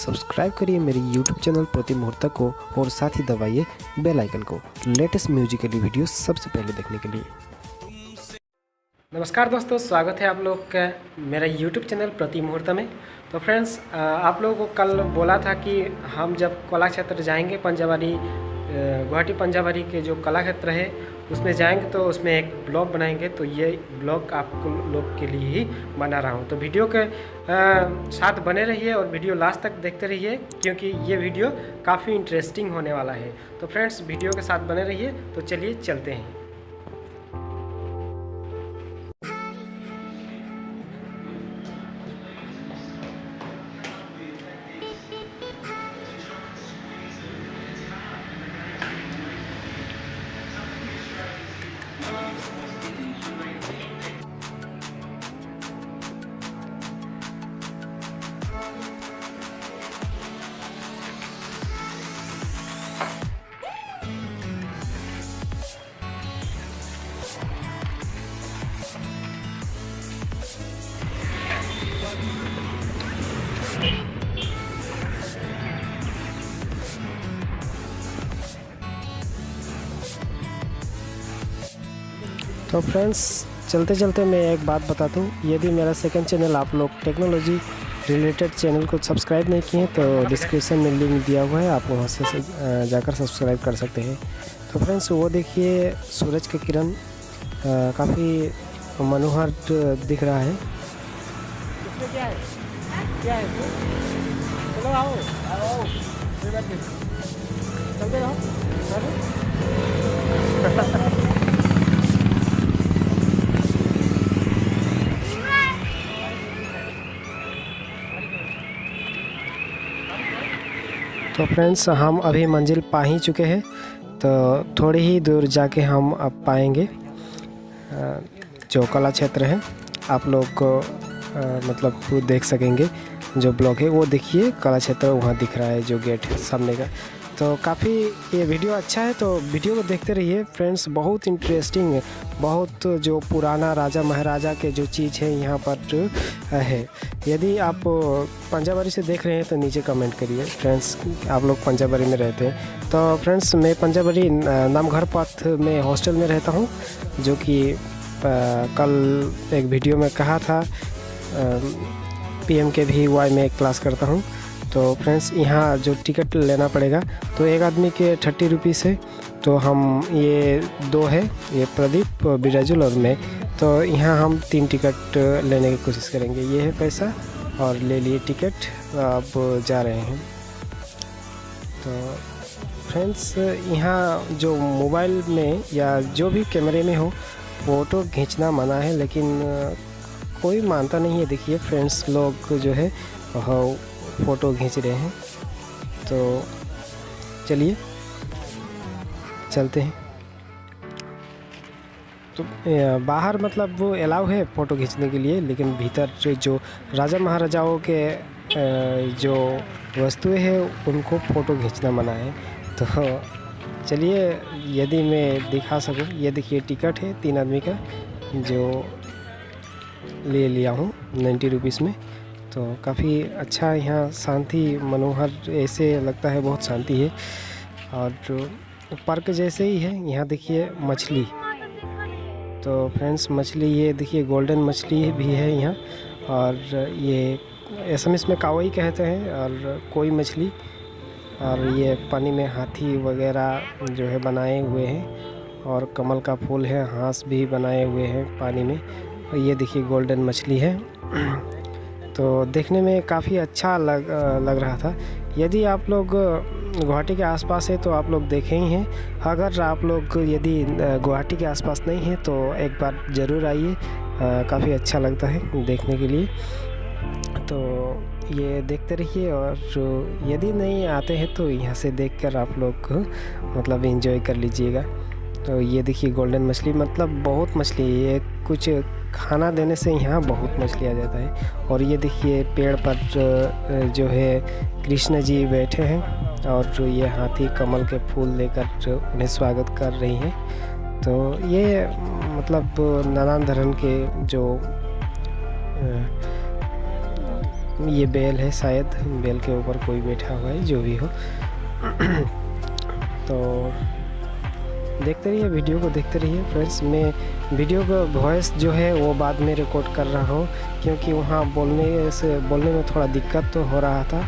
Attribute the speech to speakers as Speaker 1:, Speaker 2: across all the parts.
Speaker 1: Subscribe करिए मेरे YouTube channel प्रति मुहूर्त को और साथ ही दबाइए बेल आइकन को लेटेस्ट म्यूजिकली वीडियो सबसे पहले देखने के लिए। नमस्कार दोस्तों, स्वागत है आप लोग का मेरा YouTube चैनल प्रति मुहूर्त में। तो फ्रेंड्स, आप लोगों को कल बोला था कि हम जब कला क्षेत्र जाएंगे पंजाबारी गुवाहाटी पंजाबारी के जो कला क्षेत्र है उसमें जाएंगे तो उसमें एक ब्लॉग बनाएंगे। तो ये ब्लॉग आप लोग के लिए ही बना रहा हूँ, तो वीडियो के साथ बने रहिए और वीडियो लास्ट तक देखते रहिए क्योंकि ये वीडियो काफ़ी इंटरेस्टिंग होने वाला है। तो फ्रेंड्स, वीडियो के साथ बने रहिए। तो चलिए चलते हैं। तो फ्रेंड्स, चलते चलते मैं एक बात बताता हूँ। यदि मेरा सेकंड चैनल आप लोग टेक्नोलॉजी रिलेटेड चैनल को सब्सक्राइब नहीं किए तो डिस्क्रिप्शन में लिंक दिया हुआ है, आप वहाँ से जाकर सब्सक्राइब कर सकते हैं। तो फ्रेंड्स, वो देखिए सूरज की किरण काफ़ी मनोहर दिख रहा है।
Speaker 2: क्या है? क्या है? चलो आओ आओ, चलते रहो।
Speaker 1: तो फ्रेंड्स, हम अभी मंजिल पा ही चुके हैं, तो थोड़ी ही दूर जाके हम अब पाएंगे जो कला क्षेत्र है। आप लोग को मतलब वो देख सकेंगे जो ब्लॉक है। वो देखिए कला क्षेत्र वहाँ दिख रहा है, जो गेट है सामने का। तो काफ़ी ये वीडियो अच्छा है, तो वीडियो को देखते रहिए फ्रेंड्स। बहुत इंटरेस्टिंग है, बहुत जो पुराना राजा महाराजा के जो चीज़ है यहाँ पर है। यदि आप पंजाबारी से देख रहे हैं तो नीचे कमेंट करिए फ्रेंड्स, आप लोग पंजाबारी में रहते हैं। तो फ्रेंड्स, मैं पंजाबारी नामघर पथ में हॉस्टल में रहता हूँ, जो कि कल एक वीडियो में कहा था। PMKVY में एक क्लास करता हूँ। तो फ्रेंड्स, यहाँ जो टिकट लेना पड़ेगा तो एक आदमी के 30 रुपीज़ है। तो हम ये दो है, ये प्रदीप, बिराजुल और मैं। तो यहाँ हम 3 टिकट लेने की कोशिश करेंगे। ये है पैसा और ले लिए टिकट, अब जा रहे हैं। तो फ्रेंड्स, यहाँ जो मोबाइल में या जो भी कैमरे में हो फ़ोटो खींचना मना है, लेकिन कोई मानता नहीं है। देखिए फ्रेंड्स, लोग जो है फ़ोटो खींच रहे हैं। तो चलिए चलते हैं। तो बाहर मतलब वो अलाउ है फ़ोटो खींचने के लिए, लेकिन भीतर जो राजा महाराजाओं के जो वस्तुएं हैं उनको फ़ोटो खींचना मना है। तो चलिए, यदि मैं दिखा सकूं, ये देखिए टिकट है 3 आदमी का, जो ले लिया हूँ 90 रुपीज़ में। तो काफ़ी अच्छा, यहाँ शांति मनोहर ऐसे लगता है, बहुत शांति है। और जो पार्क जैसे ही है। यहाँ देखिए मछली। तो फ्रेंड्स, मछली ये देखिए गोल्डन मछली भी है यहाँ, और ये असमिस में कावई कहते हैं, और कोई मछली। और ये पानी में हाथी वगैरह जो है बनाए हुए हैं, और कमल का फूल है, हांस भी बनाए हुए हैं पानी में। और ये देखिए गोल्डन मछली है। तो देखने में काफ़ी अच्छा लग रहा था। यदि आप लोग गुवाहाटी के आसपास है तो आप लोग देखे ही हैं। अगर आप लोग यदि गुवाहाटी के आसपास नहीं है तो एक बार ज़रूर आइए, काफ़ी अच्छा लगता है देखने के लिए। तो ये देखते रहिए, और यदि नहीं आते हैं तो यहाँ से देखकर आप लोग मतलब एंजॉय कर लीजिएगा। तो ये देखिए गोल्डन मछली, मतलब बहुत मछली है। ये कुछ खाना देने से यहाँ बहुत मछली आ जाता है। और ये देखिए पेड़ पर जो है कृष्ण जी बैठे हैं, और जो ये हाथी कमल के फूल लेकर उन्हें स्वागत कर रही हैं। तो ये मतलब नारायण धरन के जो ये बेल है, शायद बेल के ऊपर कोई बैठा हुआ है, जो भी हो। तो देखते रहिए, वीडियो को देखते रहिए फ्रेंड्स। मैं वीडियो का वॉइस जो है वो बाद में रिकॉर्ड कर रहा हूँ, क्योंकि वहाँ बोलने में थोड़ा दिक्कत तो हो रहा था,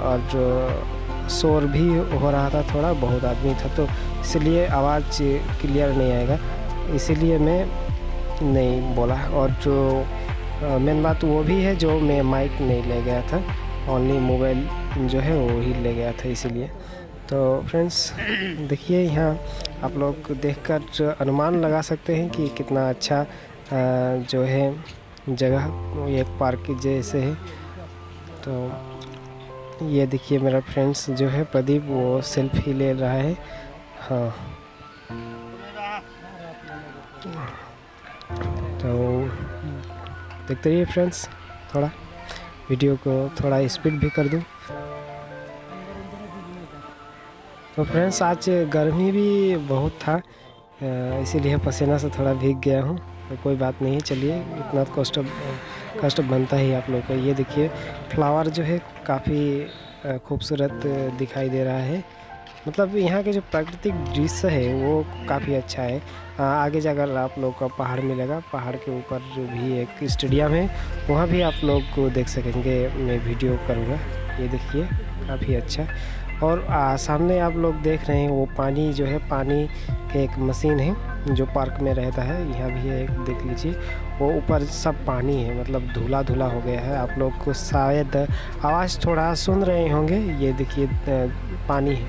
Speaker 1: और जो शोर भी हो रहा था, थोड़ा बहुत आदमी था, तो इसलिए आवाज़ क्लियर नहीं आएगा, इसीलिए मैं नहीं बोला। और जो मेन बात वो भी है, जो मैं माइक नहीं ले गया था, ओनली मोबाइल जो है वो ही ले गया था, इसीलिए। तो फ्रेंड्स देखिए, यहाँ आप लोग देखकर अनुमान लगा सकते हैं कि कितना अच्छा जो है जगह, एक पार्क जैसे है। तो ये देखिए मेरा फ्रेंड्स जो है प्रदीप, वो सेल्फी ले रहा है। हाँ, तो देखते रहिए फ्रेंड्स, थोड़ा वीडियो को थोड़ा स्पीड भी कर दूँ। तो फ्रेंड्स आज गर्मी भी बहुत था, इसीलिए पसीना से थोड़ा भीग गया हूँ, तो कोई बात नहीं, चलिए, इतना कष्ट बनता ही आप लोग को। ये देखिए फ्लावर जो है काफ़ी खूबसूरत दिखाई दे रहा है, मतलब यहाँ के जो प्राकृतिक दृश्य है वो काफ़ी अच्छा है। आगे जाकर आप लोग को पहाड़ मिलेगा, पहाड़ के ऊपर भी एक स्टेडियम है, वहाँ भी आप लोग को देख सकेंगे, मैं वीडियो करूँगा। ये देखिए काफ़ी अच्छा। और सामने आप लोग देख रहे हैं वो पानी जो है, पानी के एक मशीन है जो पार्क में रहता है, यहाँ भी है, देख लीजिए, वो ऊपर सब पानी है, मतलब धुला धुला हो गया है। आप लोग को शायद आवाज़ थोड़ा सुन रहे होंगे, ये देखिए पानी है,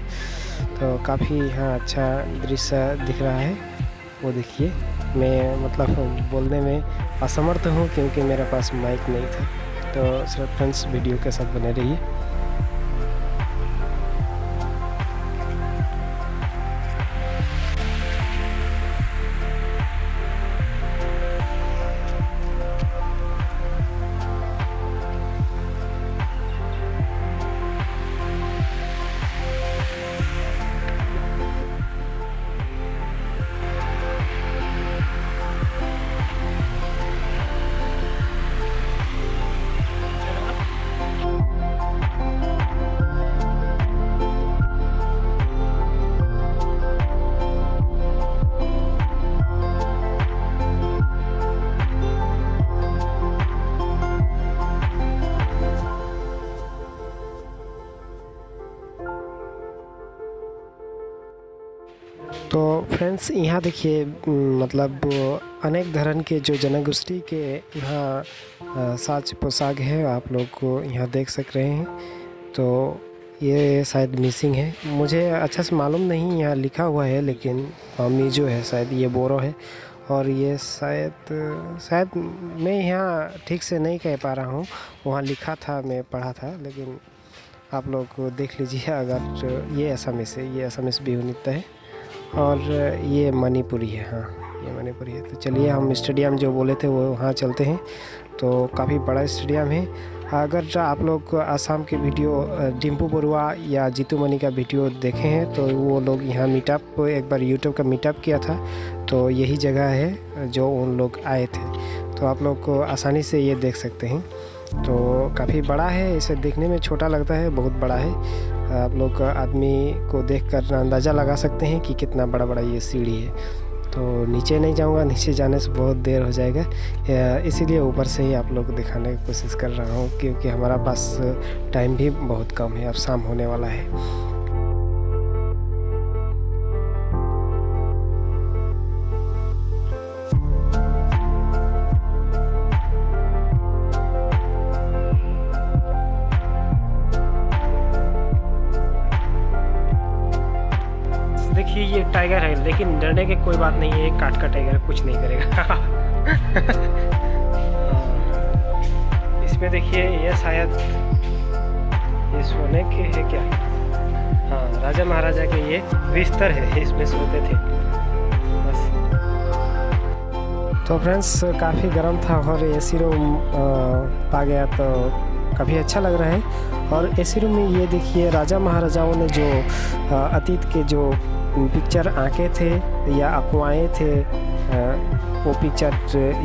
Speaker 1: तो काफ़ी यहाँ अच्छा दृश्य दिख रहा है। वो देखिए, मैं मतलब बोलने में असमर्थ हूँ, क्योंकि मेरे पास माइक नहीं था। तो सिर्फ फ्रेंड्स वीडियो के साथ बने रहिए। तो फ्रेंड्स यहाँ देखिए, मतलब अनेक धरण के जो जनगोष्ठी के यहाँ साज पोशाक है, आप लोग को यहाँ देख सक रहे हैं। तो ये शायद मिसिंग है, मुझे अच्छा से मालूम नहीं, यहाँ लिखा हुआ है, लेकिन मीजो है शायद, ये बोरो है, और ये शायद मैं यहाँ ठीक से नहीं कह पा रहा हूँ, वहाँ लिखा था, मैं पढ़ा था, लेकिन आप लोग को देख लीजिए। अगर ये असमिस बिहू नृत्य है, और ये मणिपुरी है। हाँ, ये मणिपुरी है। तो चलिए हम स्टेडियम जो बोले थे वो वहाँ चलते हैं। तो काफ़ी बड़ा स्टेडियम है। अगर आप लोग आसाम के वीडियो डिम्पू बरुआ या जीतू मनी का वीडियो देखे हैं, तो वो लोग यहाँ मीटअप, एक बार यूट्यूब का मीटअप किया था, तो यही जगह है जो उन लोग आए थे। तो आप लोग को आसानी से ये देख सकते हैं। तो काफ़ी बड़ा है, इसे देखने में छोटा लगता है, बहुत बड़ा है। आप लोग आदमी को देखकर अंदाज़ा लगा सकते हैं कि कितना बड़ा ये सीढ़ी है। तो नीचे नहीं जाऊंगा, नीचे जाने से बहुत देर हो जाएगा, इसीलिए ऊपर से ही आप लोग को दिखाने की कोशिश कर रहा हूँ, क्योंकि हमारा पास टाइम भी बहुत कम है, अब शाम होने वाला है। देखिए ये टाइगर है, लेकिन डरने की कोई बात नहीं है, काट का टाइगर कुछ नहीं करेगा। इसमें देखिए ये शायद ये सोने के है क्या? हाँ, राजा महाराजा के ये बिस्तर है, इसमें सोते थे बस। तो फ्रेंड्स काफ़ी गर्म था और एसी रूम पा गया, तो काफ़ी अच्छा लग रहा है। और एसी रूम में ये देखिए राजा महाराजाओं ने जो अतीत के जो पिक्चर आंके थे या अफवाहें थे, वो पिक्चर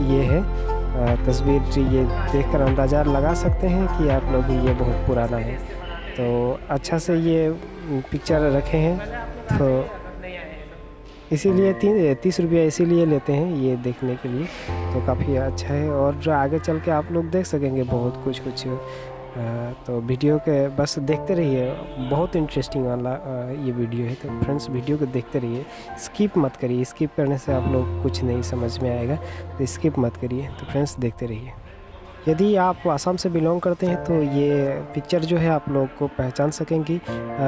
Speaker 1: ये है, तस्वीर ये देखकर अंदाज़ा लगा सकते हैं कि आप लोग ये बहुत पुराना है। तो अच्छा से ये पिक्चर रखे हैं, तो इसीलिए 30 रुपया इसीलिए लेते हैं ये देखने के लिए। तो काफ़ी अच्छा है और आगे चल के आप लोग देख सकेंगे बहुत कुछ तो वीडियो के बस देखते रहिए, बहुत इंटरेस्टिंग वाला ये वीडियो है। तो फ्रेंड्स वीडियो को देखते रहिए, स्किप मत करिए, स्किप करने से आप लोग कुछ नहीं समझ में आएगा, तो स्किप मत करिए। तो फ्रेंड्स देखते रहिए। यदि आप आसाम से बिलोंग करते हैं तो ये पिक्चर जो है आप लोग को पहचान सकेंगी।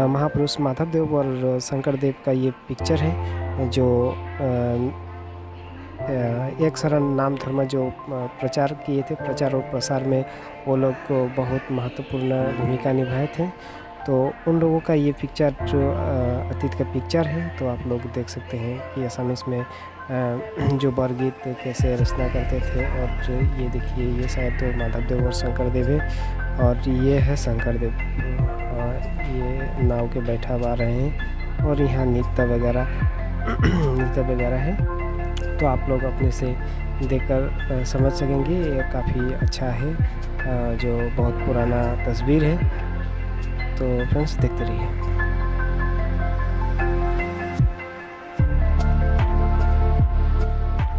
Speaker 1: महापुरुष माधव देव और शंकर देव का ये पिक्चर है, जो एक शरण नाम धर्म जो प्रचार किए थे, प्रचार और प्रसार में वो लोग को बहुत महत्वपूर्ण भूमिका निभाए थे। तो उन लोगों का ये पिक्चर जो अतीत का पिक्चर है, तो आप लोग देख सकते हैं कि असमीज में जो बरगीत कैसे रचना करते थे। और ये देखिए, ये शायद तो माधव देव और शंकर देव है, और ये है शंकर देव, ये नाव के बैठा हुआ रहे हैं, और यहाँ नृत्य वगैरह है। तो आप लोग अपने से देखकर समझ सकेंगे, ये काफ़ी अच्छा है, जो बहुत पुराना तस्वीर है। तो फ्रेंड्स देखते रहिए।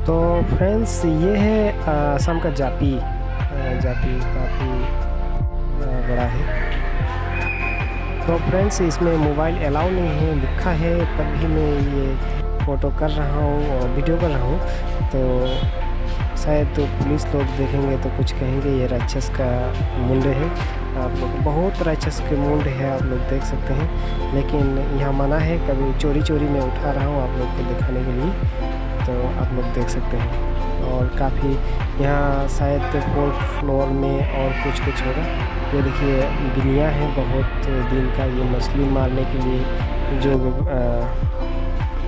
Speaker 1: तो फ्रेंड्स ये है असम का जापी काफ़ी बड़ा है। तो फ्रेंड्स इसमें मोबाइल अलाउ नहीं है लिखा है, तब भी मैं ये फ़ोटो कर रहा हूँ और वीडियो कर रहा हूँ। तो शायद तो पुलिस लोग देखेंगे तो कुछ कहेंगे ये राक्षस का मुंड है। आप लोग बहुत राक्षस के मुंड है, आप लोग देख सकते हैं, लेकिन यहाँ मना है। कभी चोरी में उठा रहा हूँ आप लोग को दिखाने के लिए, तो आप लोग देख सकते हैं। और काफ़ी यहाँ शायद 4th फ्लोर में और कुछ होगा। ये देखिए बिनिया है बहुत दिन का, ये मछली मारने के लिए जो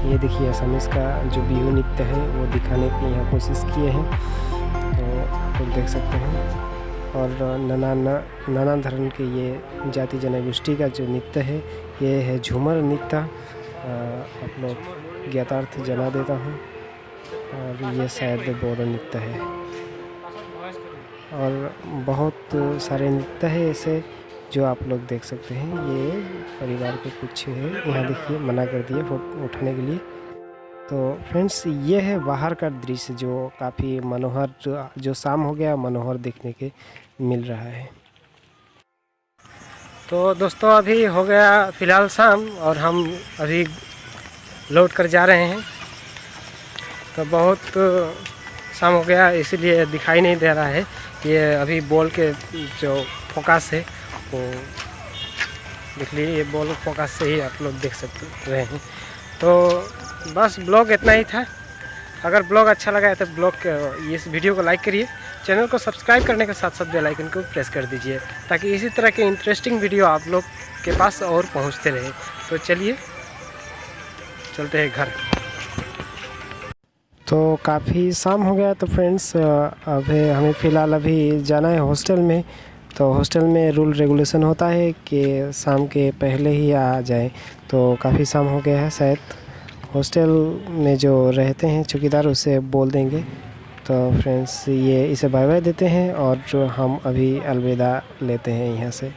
Speaker 1: ये देखिए असमीज़ का जो बिहू नृत्य है वो दिखाने की यहाँ कोशिश किए हैं, तो आप लोग देख सकते हैं। और नाना धर्म के ये जाति जनगोष्ठी का जो नृत्य है, ये है झूमर नृत्य। आप लोग ज्ञातार्थ जला देता हूँ, और ये शायद बोरो नृत्य है, और बहुत सारे नृत्य है ऐसे जो आप लोग देख सकते हैं। ये परिवार के कुछ है, यहाँ देखिए मना कर दिए फोटो उठाने के लिए। तो फ्रेंड्स ये है बाहर का दृश्य, जो काफ़ी मनोहर, जो शाम हो गया मनोहर देखने के मिल रहा है। तो दोस्तों अभी हो गया फ़िलहाल शाम, और हम अभी लौट कर जा रहे हैं। तो बहुत शाम हो गया, इसलिए दिखाई नहीं दे रहा है। ये अभी बॉल के जो फोकस है वो देख लीजिए, ये बॉल फोकस से ही आप लोग देख सकते रहे हैं। तो बस ब्लॉग इतना ही था। अगर ब्लॉग अच्छा लगा है तो इस वीडियो को लाइक करिए, चैनल को सब्सक्राइब करने के साथ साथ बेल आइकन को प्रेस कर दीजिए, ताकि इसी तरह के इंटरेस्टिंग वीडियो आप लोग के पास और पहुंचते रहे। तो चलिए चलते हैं घर। तो काफ़ी शाम हो गया, तो फ्रेंड्स अभी हमें फ़िलहाल अभी जाना है हॉस्टल में। तो हॉस्टल में रूल रेगुलेशन होता है कि शाम के पहले ही आ जाए। तो काफ़ी शाम हो गया है, शायद हॉस्टल में जो रहते हैं चौकीदार उसे बोल देंगे। तो फ्रेंड्स ये इसे बाय बाय देते हैं, और जो हम अभी अलविदा लेते हैं यहाँ से।